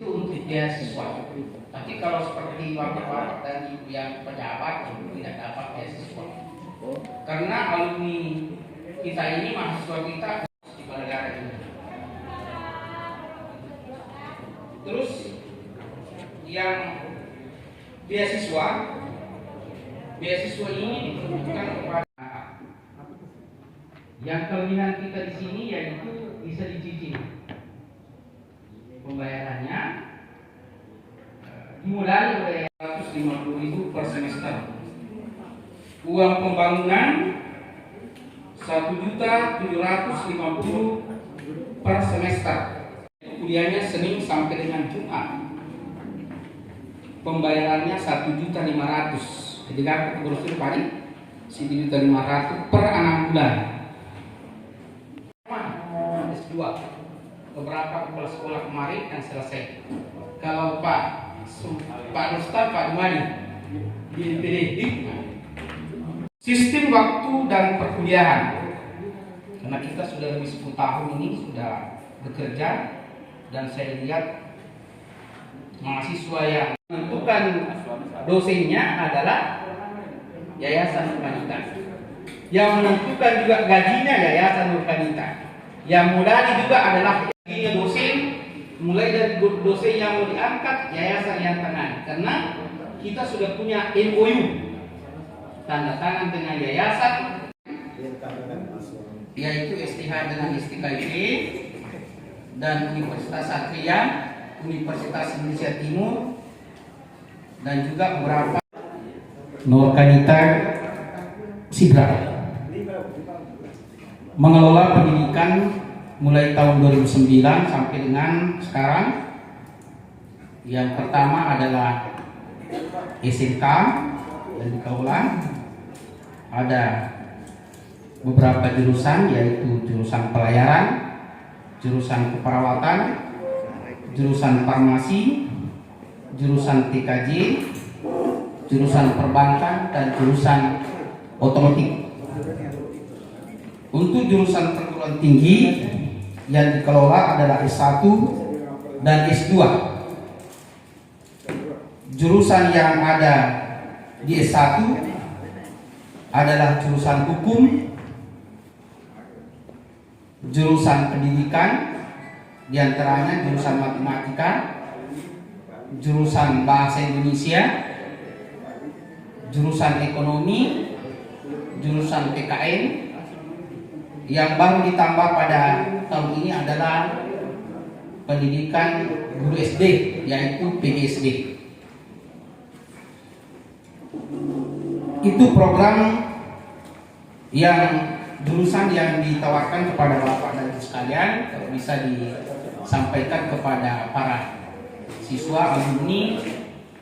itu untuk beasiswa. Tapi kalau seperti bapak-bapak dan ibu yang pejabat itu tidak dapat beasiswa. Karena alumni kita ini, mahasiswa kita di negara ini. Terus yang beasiswa ini diperuntukkan kepada yang kelebihan kita di sini, yaitu bisa dicicil. Pembayarannya dimulai oleh 150.000 per semester. Uang pembangunan 1.750.000 per semester. Kuliahnya Senin sampai dengan Jumat. Pembayarannya 1.500.000. Ketika berusur pagi 1.500.000 per 6 bulan. S2. Beberapa kepala sekolah kemarin yang selesai. Kalau Pak Rustam, Pak Dumani di NPD, sistem waktu dan perkuliahan. Karena kita sudah lebih 10 tahun ini sudah bekerja, dan saya lihat mahasiswa yang menentukan dosennya adalah Yayasan Nurkanita. Yang menentukan juga gajinya Yayasan Nurkanita. Yang modali juga adalah dosen, mulai dari dosen yang mau diangkat yayasan yang tangani. Karena kita sudah punya MOU, tanda tangan dengan yayasan, yaitu STH dengan STKIP dan Universitas Satria, Universitas Indonesia Timur, dan juga beberapa Nurkanita Sidrap mengelola pendidikan mulai tahun 2009 sampai dengan sekarang. Yang pertama adalah SMK yang dikelola, ada beberapa jurusan, yaitu jurusan pelayaran, jurusan keperawatan, jurusan farmasi, jurusan TKJ, jurusan perbankan, dan jurusan otomotif. Untuk jurusan perguruan tinggi yang dikelola adalah S1 dan S2. Jurusan yang ada di S1 adalah jurusan hukum, jurusan pendidikan, diantaranya jurusan matematika, jurusan bahasa Indonesia, jurusan ekonomi, jurusan PKN. Yang baru ditambah pada tahun ini adalah pendidikan guru SD, yaitu PGSD. Itu program yang jurusan yang ditawarkan kepada Bapak dan Ibu sekalian, bisa disampaikan kepada para siswa alumni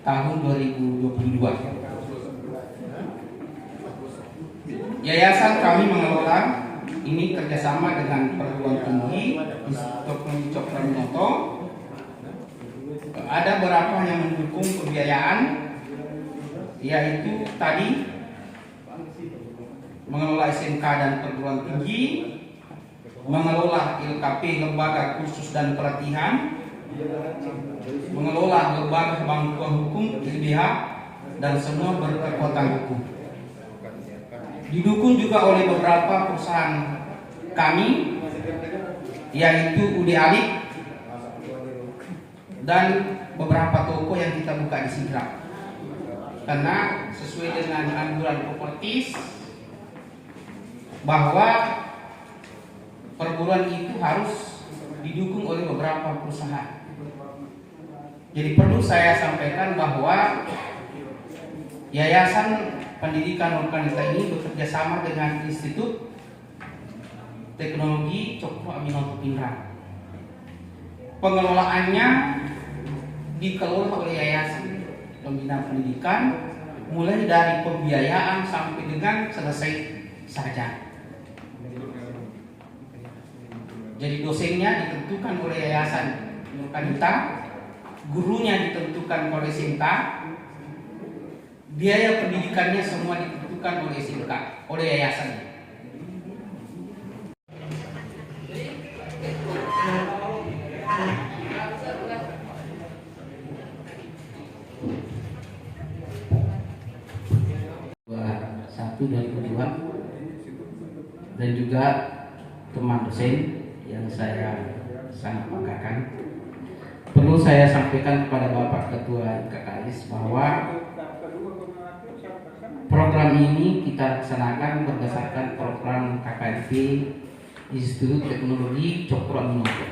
tahun 2022. Yayasan kami mengelola ini kerjasama dengan perguruan tinggi Institut Cokroaminoto. Ada beberapa yang mendukung pembiayaan, yaitu tadi mengelola SMK dan perguruan tinggi, mengelola LKP, lembaga kursus dan pelatihan, mengelola lembaga bantuan hukum LBH, dan semua berkekuatan hukum. Didukung juga oleh beberapa perusahaan kami, yaitu UD Alik dan beberapa toko yang kita buka di Sidrap. Karena sesuai dengan anjuran Properties bahwa perguruan itu harus didukung oleh beberapa perusahaan. Jadi perlu saya sampaikan bahwa Yayasan Pendidikan Nurkanita ini bekerja sama dengan Institut Teknologi Cokroaminoto Pindrang. Pengelolaannya dikelola oleh Yayasan Pembinaan Pendidikan, mulai dari pembiayaan sampai dengan selesai sarjana. Jadi dosennya ditentukan oleh Yayasan Nurkanita, gurunya ditentukan oleh SMK, biaya pendidikannya semua ditentukan oleh SMK, oleh yayasan. 2002 dan juga teman dosen yang saya sangat banggakan. Perlu saya sampaikan kepada Bapak Ketua KKS bahwa program ini kita laksanakan berdasarkan program KKP Institut Teknologi Cokro Aminoto.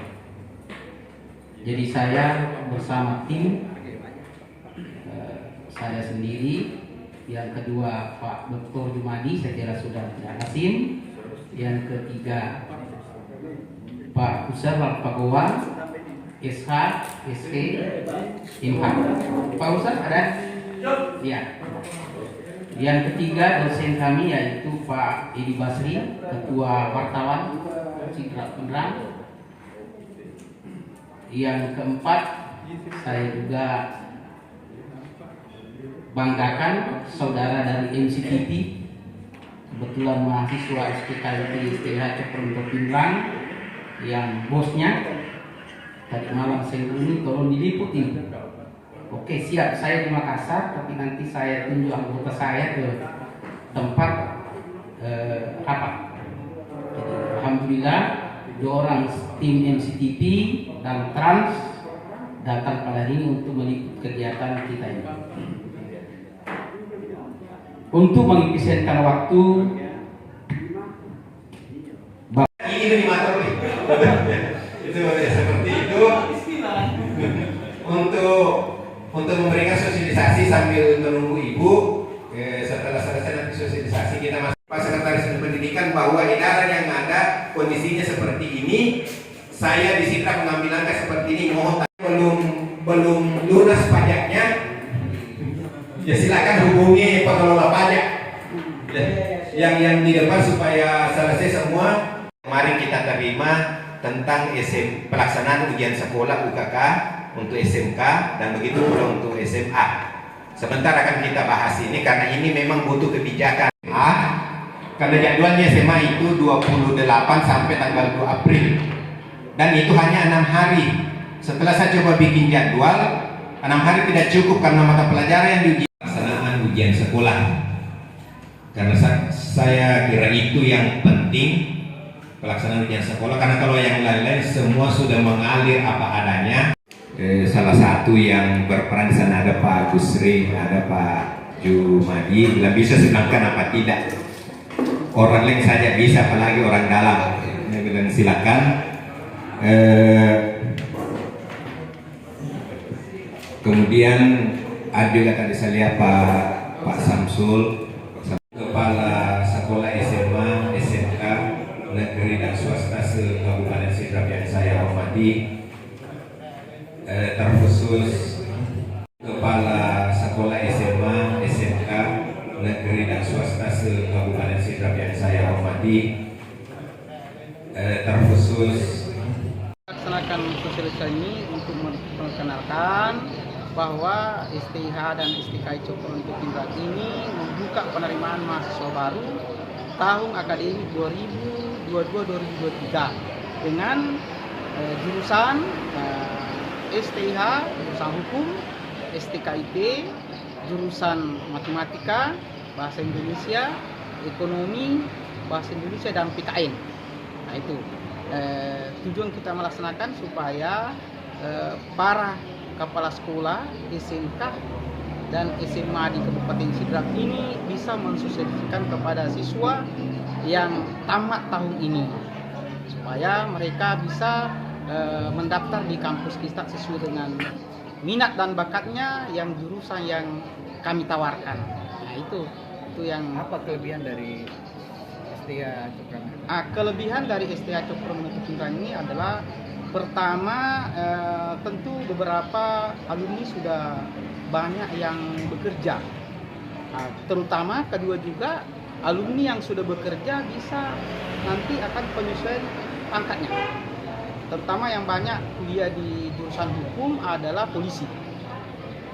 Jadi saya bersama tim, saya sendiri, yang kedua Pak Dr. Jumadi, saya kira sudah tidak asing, yang ketiga Pak Usar Pak Gowan, SH, SE, Imham. Pak Usar ada? Ya. Yang ketiga dosen kami yaitu Pak Edi Basri, Ketua Wartawan Citra Penerang. Yang keempat, saya juga banggakan saudara dari MCTP, kebetulan mahasiswa SPKIT STH Cokro Pindrang, yang bosnya tadi malam saya ini tolong diliputi. Oke, siap, saya di Makassar, tapi nanti saya tunjuk anggota saya ke tempat rapat. Jadi, alhamdulillah 2 orang tim MCTP dan Trans datang pada ini untuk meliput kegiatan kita ini. Untuk mengefisienkan waktu, ini minimator nih. Itu seperti itu. Untuk memberikan sosialisasi sambil menunggu ibu. Setelah selesai nanti sosialisasi kita masuk Pak Sekretaris Pendidikan bahwa edaran yang ada kondisinya seperti ini. Saya di Citra mengambil langkah seperti ini. Mohon belum lunas pajaknya. Ya silakan hubungi pengelola pajak yang di depan supaya selesai semua. Kemarin kita terima tentang pelaksanaan ujian sekolah UKK untuk SMK dan begitu pula untuk SMA. Sebentar akan kita bahas ini karena ini memang butuh kebijakan. Karena jadwalnya SMA itu 28 sampai tanggal 2 April dan itu hanya 6 hari. Setelah saya coba bikin jadwal, 6 hari tidak cukup karena mata pelajaran yang diuji. Pelaksanaan ujian sekolah, karena saya kira itu yang penting, pelaksanaan ujian sekolah, karena kalau yang lain-lain semua sudah mengalir apa adanya. Salah satu yang berperan di sana ada Pak Gusri, ada Pak Jumadi, bila bisa sedangkan apa tidak. Orang lain saja bisa, apalagi orang dalam. Saya bilang silakan. Kemudian ada juga tadi saya lihat Pak Samsul, Kepala Sekolah SMA, SMK Negeri dan Swasta se-Kabupaten Sidrap yang saya hormati. Terkhusus Kepala Sekolah SMA, SMK Negeri dan Swasta se-Kabupaten Sidrap yang saya hormati. Terkhusus laksanakan sosialisasi ini untuk memperkenalkan bahwa STIH dan STKI Cokro Pindrang ini membuka penerimaan mahasiswa baru tahun akademik 2022-2023 dengan jurusan STIH, jurusan hukum, STKIP, jurusan matematika, bahasa Indonesia, ekonomi, bahasa Indonesia, dan PKN. Nah itu tujuan kita melaksanakan supaya para kepala sekolah SMK dan SMA di Kabupaten Sidrap ini bisa mensosialisasikan kepada siswa yang tamat tahun ini supaya mereka bisa mendaftar di kampus kita sesuai dengan minat dan bakatnya yang jurusan yang kami tawarkan. Nah itu yang apa kelebihan dari STIH Cokro? Kelebihan dari STIH Cokro Pindrang ini adalah pertama, tentu beberapa alumni sudah banyak yang bekerja. Terutama kedua juga alumni yang sudah bekerja bisa nanti akan penyesuaian pangkatnya. Terutama yang banyak kuliah di jurusan hukum adalah polisi.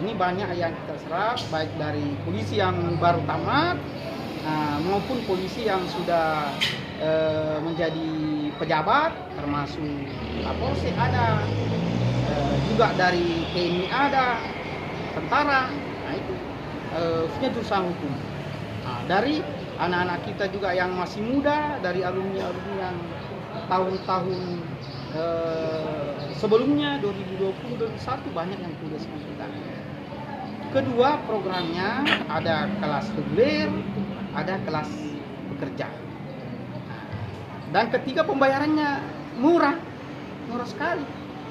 Ini banyak yang kita serap, baik dari polisi yang baru tamat maupun polisi yang sudah menjadi pejabat, termasuk Kapolsek ada, juga dari TNI ada, tentara. Nah itu khususnya jurusan hukum. Dari anak-anak kita juga yang masih muda, dari alumni-alumni yang tahun-tahun sebelumnya 2020 2021 banyak yang kuliah sama kita. Kedua, programnya ada kelas reguler, ada kelas pekerja. Dan ketiga, pembayarannya murah sekali,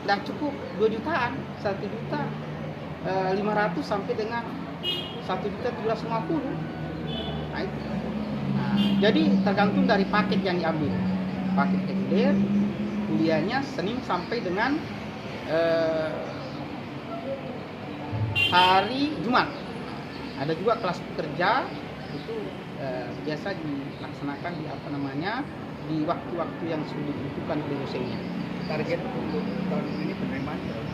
dan cukup 2 jutaan, 1 juta 500 sampai dengan 1.750.000. Nah, itu. Nah, jadi tergantung dari paket yang diambil. Paket reguler kuliahnya Senin sampai dengan hari Jumat. Ada juga kelas pekerja, itu biasa dilaksanakan di waktu-waktu yang sudah ditentukan oleh dosennya. Target untuk tahun ini penerimaan berapa?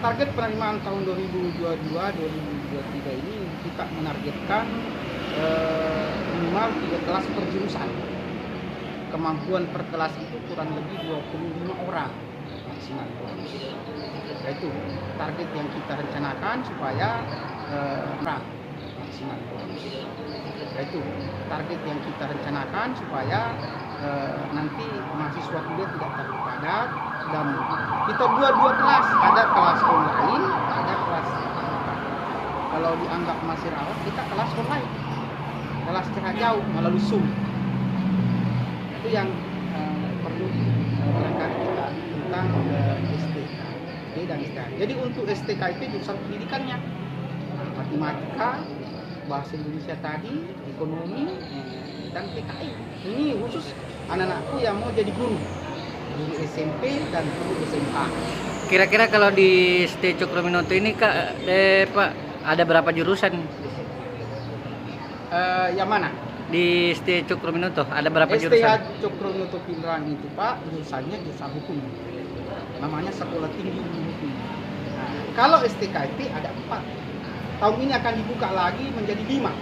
Target penerimaan tahun 2022-2023 ini kita menargetkan minimal 3 kelas per jurusan. Kemampuan per kelas itu kurang lebih 25 orang maksimal. Itu target yang kita rencanakan supaya maksimal. Itu target yang kita rencanakan supaya nanti mahasiswa kuliah tidak terlalu padat, dan kita buat 2 kelas, ada kelas online, ada kelas kalau dianggap masih rawat, kita kelas online, kelas jarak jauh melalui Zoom. Itu yang perlu barangkali kita tentang STKIP dan STH. Jadi untuk STKIP jurusan pendidikannya matematika, bahasa Indonesia tadi, ekonomi, dan PKI. Ini khusus anak-anakku yang mau jadi guru SMP dan guru SMA. Kira-kira kalau di ST Cokroaminoto ini Pak, ada berapa jurusan? Yang mana? Di ST Cokroaminoto ada berapa STH jurusan? Cokroaminoto Pinrang itu Pak, jurusannya jurusan hukum. Namanya Sekolah Tinggi Ilmu Hukum. Nah, kalau STKIP ada 4. Tahun ini akan dibuka lagi menjadi 5.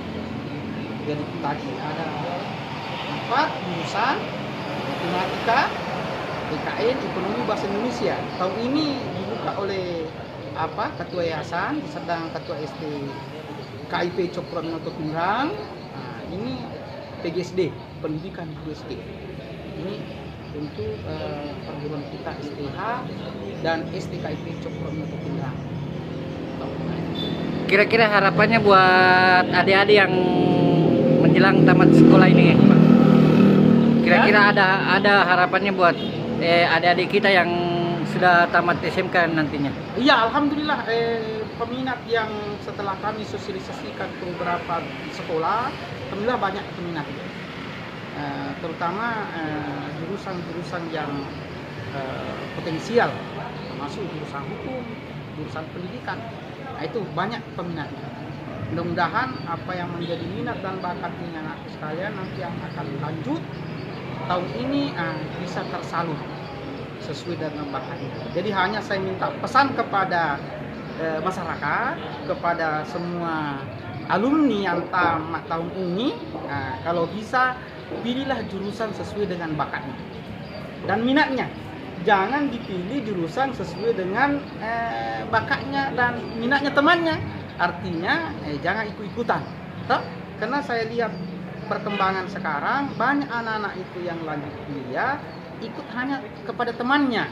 Jadi tadi ada 4 jurusan matematika, PKN, ekonomi, bahasa Indonesia. Tahun ini dibuka oleh ketua yayasan, sedang ketua SD KIP Cokroaminoto Pinrang. Nah, ini PGSD, pendidikan guru SD. Ini untuk perguruan kita STH dan STKIP Cokroaminoto Pinrang. Kira-kira harapannya buat adik-adik yang menjelang tamat sekolah ini, Pak? Kira-kira ada harapannya buat adik-adik kita yang sudah tamat SMK nantinya? Iya, alhamdulillah peminat yang setelah kami sosialisasikan ke beberapa sekolah, alhamdulillah banyak peminat. Terutama jurusan-jurusan yang potensial, termasuk jurusan hukum, jurusan pendidikan. Nah, itu banyak peminatnya. Mudah-mudahan apa yang menjadi minat dan bakatnya anak sekalian nanti yang akan lanjut tahun ini bisa tersalur sesuai dengan bakatnya. Jadi hanya saya minta pesan kepada masyarakat, kepada semua alumni yang tamat tahun ini, kalau bisa pilihlah jurusan sesuai dengan bakatnya dan minatnya. Jangan dipilih jurusan sesuai dengan bakatnya dan minatnya temannya. Artinya jangan ikut-ikutan. Karena saya lihat perkembangan sekarang banyak anak-anak itu yang lanjut kuliah ikut hanya kepada temannya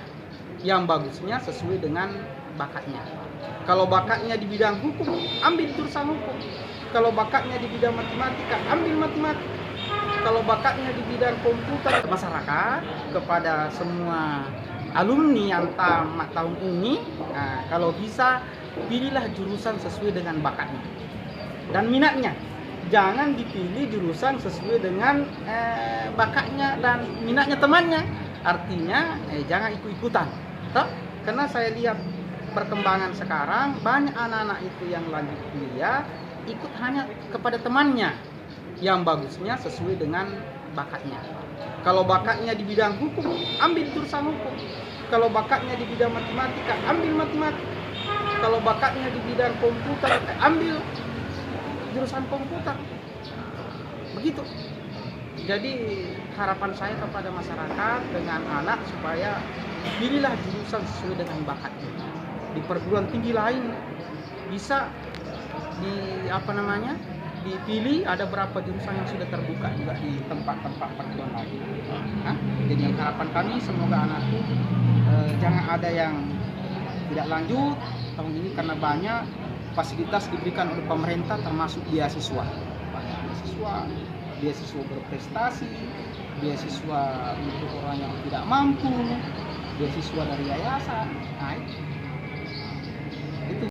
yang bagusnya sesuai dengan bakatnya. Kalau bakatnya di bidang hukum, ambil jurusan hukum. Kalau bakatnya di bidang matematika, ambil matematika. Kalau bakatnya di bidang komputer, masyarakat, kepada semua alumni yang tamat tahun ini, kalau bisa pilihlah jurusan sesuai dengan bakatnya dan minatnya. Jangan dipilih jurusan sesuai dengan bakatnya dan minatnya temannya. Artinya jangan ikut-ikutan. Karena saya lihat perkembangan sekarang banyak anak-anak itu yang lanjut kuliah ikut hanya kepada temannya yang bagusnya sesuai dengan bakatnya. Kalau bakatnya di bidang hukum, ambil jurusan hukum. Kalau bakatnya di bidang matematika, ambil matematika. Kalau bakatnya di bidang komputer, ambil jurusan komputer. Begitu. Jadi harapan saya kepada masyarakat dengan anak supaya pilihlah jurusan sesuai dengan bakatnya. Di perguruan tinggi lain bisa dipilih, ada berapa jurusan yang sudah terbuka juga di tempat-tempat perguruan lain. Nah, jadi harapan kami semoga anakku jangan ada yang tidak lanjut tahun ini karena banyak fasilitas diberikan oleh pemerintah termasuk beasiswa. Banyak beasiswa berprestasi, beasiswa untuk orang yang tidak mampu, beasiswa dari yayasan. Nah,